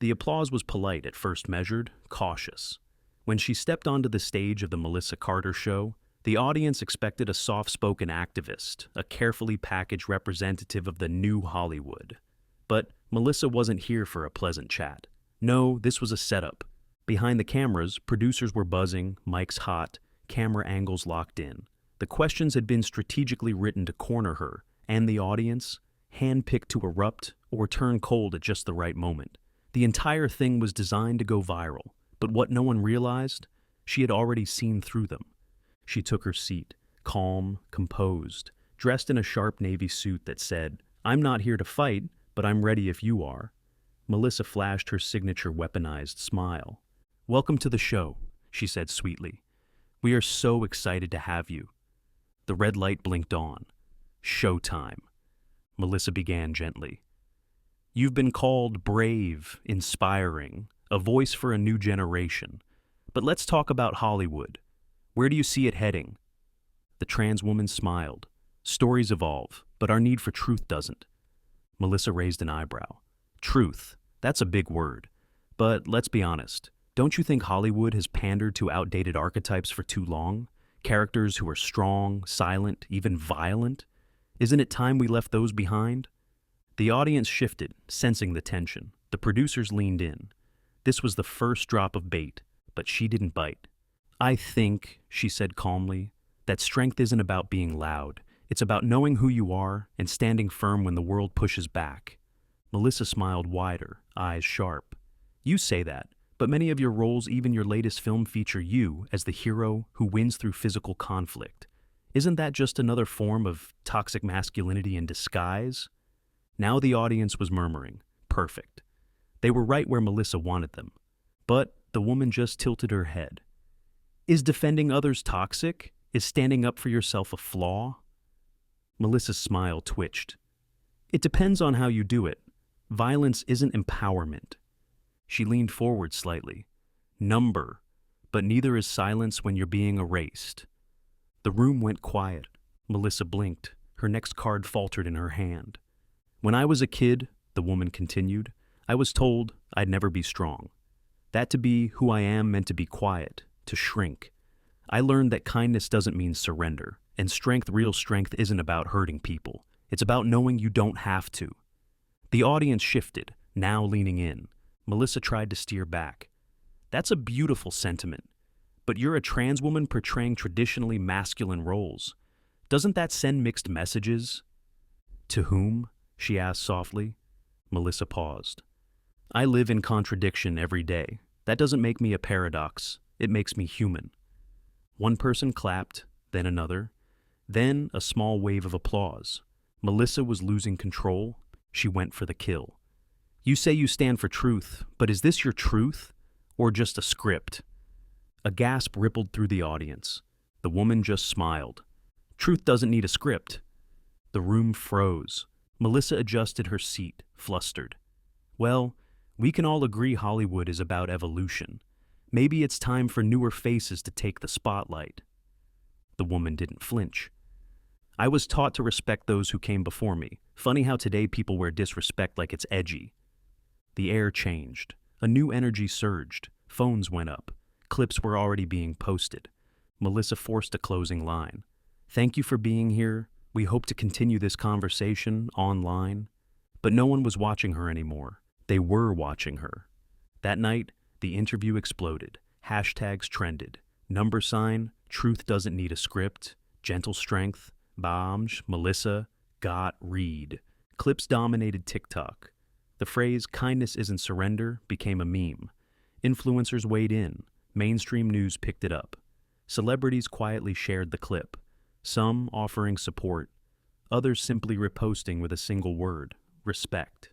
The applause was polite at first measured, cautious. When she stepped onto the stage of the Melissa Carter show, the audience expected a soft-spoken activist, a carefully packaged representative of the new Hollywood. But Melissa wasn't here for a pleasant chat. No, this was a setup. Behind the cameras, producers were buzzing, mics hot, camera angles locked in. The questions had been strategically written to corner her, and the audience, handpicked to erupt or turn cold at just the right moment. The entire thing was designed to go viral, but what no one realized, she had already seen through them. She took her seat, calm, composed, dressed in a sharp navy suit that said, "I'm not here to fight, but I'm ready if you are." Melissa flashed her signature weaponized smile. "Welcome to the show," she said sweetly. "We are so excited to have you." The red light blinked on. Showtime. Melissa began gently. "You've been called brave, inspiring, a voice for a new generation. But let's talk about Hollywood. Where do you see it heading?" The trans woman smiled. "Stories evolve, but our need for truth doesn't." Melissa raised an eyebrow. "Truth, that's a big word. But let's be honest. Don't you think Hollywood has pandered to outdated archetypes for too long? Characters who are strong, silent, even violent? Isn't it time we left those behind?" The audience shifted, sensing the tension. The producers leaned in. This was the first drop of bait, but she didn't bite. "I think," she said calmly, "that strength isn't about being loud. It's about knowing who you are and standing firm when the world pushes back." Melissa smiled wider, eyes sharp. "You say that, but many of your roles, even your latest film, feature you as the hero who wins through physical conflict. Isn't that just another form of toxic masculinity in disguise?" Now the audience was murmuring. Perfect. They were right where Melissa wanted them. But the woman just tilted her head. "Is defending others toxic? Is standing up for yourself a flaw?" Melissa's smile twitched. "It depends on how you do it. Violence isn't empowerment." She leaned forward slightly. "Number, but neither is silence when you're being erased." The room went quiet. Melissa blinked. Her next card faltered in her hand. "When I was a kid," the woman continued, "I was told I'd never be strong. That to be who I am meant to be quiet, to shrink. I learned that kindness doesn't mean surrender, and real strength isn't about hurting people. It's about knowing you don't have to." The audience shifted, now leaning in. Melissa tried to steer back. "That's a beautiful sentiment. But you're a trans woman portraying traditionally masculine roles. Doesn't that send mixed messages?" "To whom?" she asked softly. Melissa paused. "I live in contradiction every day. That doesn't make me a paradox. It makes me human." One person clapped, then another, then a small wave of applause. Melissa was losing control. She went for the kill. "You say you stand for truth, but is this your truth? Or just a script?" A gasp rippled through the audience. The woman just smiled. "Truth doesn't need a script." The room froze. Melissa adjusted her seat, flustered. "Well, we can all agree Hollywood is about evolution. Maybe it's time for newer faces to take the spotlight." The woman didn't flinch. "I was taught to respect those who came before me. Funny how today people wear disrespect like it's edgy." The air changed. A new energy surged. Phones went up. Clips were already being posted. Melissa forced a closing line. "Thank you for being here. We hope to continue this conversation online." But no one was watching her anymore. They were watching her. That night, the interview exploded. Hashtags trended. Number sign, truth doesn't need a script. Gentle strength, Bamj, Melissa, got read. Clips dominated TikTok. The phrase, "kindness isn't surrender," became a meme. Influencers weighed in. Mainstream news picked it up. Celebrities quietly shared the clip. Some offering support, others simply reposting with a single word, respect.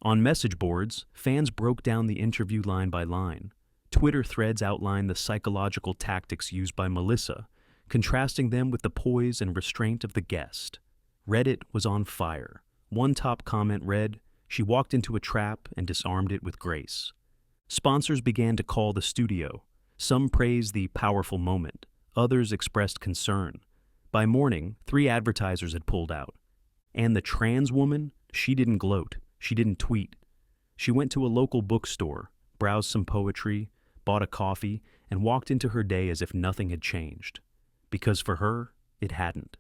On message boards, fans broke down the interview line by line. Twitter threads outlined the psychological tactics used by Melissa, contrasting them with the poise and restraint of the guest. Reddit was on fire. One top comment read, "She walked into a trap and disarmed it with grace." Sponsors began to call the studio. Some praised the powerful moment. Others expressed concern. By morning, 3 advertisers had pulled out. And the trans woman, she didn't gloat. She didn't tweet. She went to a local bookstore, browsed some poetry, bought a coffee, and walked into her day as if nothing had changed. Because for her, it hadn't.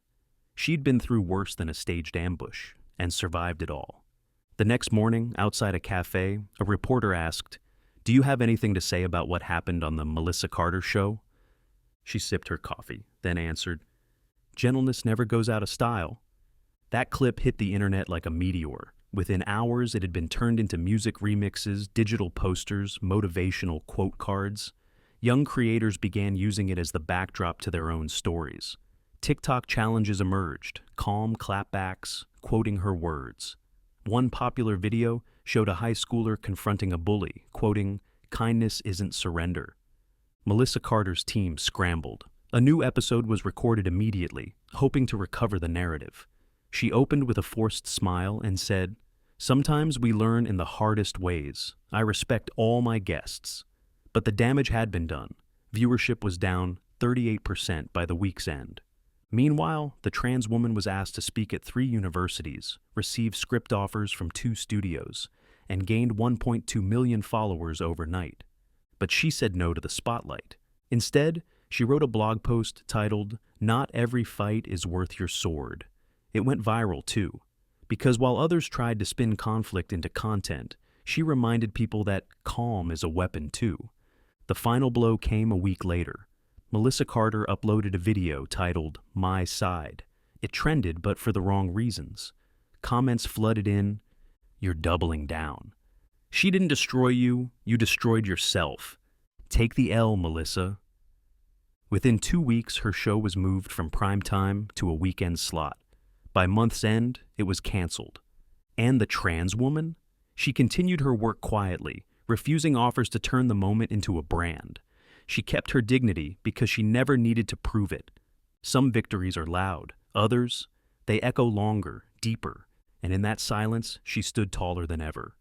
She'd been through worse than a staged ambush, and survived it all. The next morning, outside a cafe, a reporter asked, "Do you have anything to say about what happened on the Melissa Carter show?" She sipped her coffee, then answered, "Gentleness never goes out of style." That clip hit the internet like a meteor. Within hours, it had been turned into music remixes, digital posters, motivational quote cards. Young creators began using it as the backdrop to their own stories. TikTok challenges emerged, calm clapbacks, quoting her words. One popular video showed a high schooler confronting a bully, quoting, "Kindness isn't surrender." Melissa Carter's team scrambled. A new episode was recorded immediately, hoping to recover the narrative. She opened with a forced smile and said, "Sometimes we learn in the hardest ways. I respect all my guests." But the damage had been done. Viewership was down 38% by the week's end. Meanwhile, the trans woman was asked to speak at 3 universities, received script offers from 2 studios, and gained 1.2 million followers overnight. But she said no to the spotlight. Instead, she wrote a blog post titled, "Not Every Fight is Worth Your Sword." It went viral too, because while others tried to spin conflict into content, she reminded people that calm is a weapon too. The final blow came a week later. Melissa Carter uploaded a video titled, "My Side." It trended, but for the wrong reasons. Comments flooded in, "You're doubling down." "She didn't destroy you, you destroyed yourself. Take the L, Melissa." Within 2 weeks, her show was moved from prime time to a weekend slot. By month's end, it was canceled. And the trans woman? She continued her work quietly, refusing offers to turn the moment into a brand. She kept her dignity because she never needed to prove it. Some victories are loud. Others, they echo longer, deeper, and in that silence, she stood taller than ever.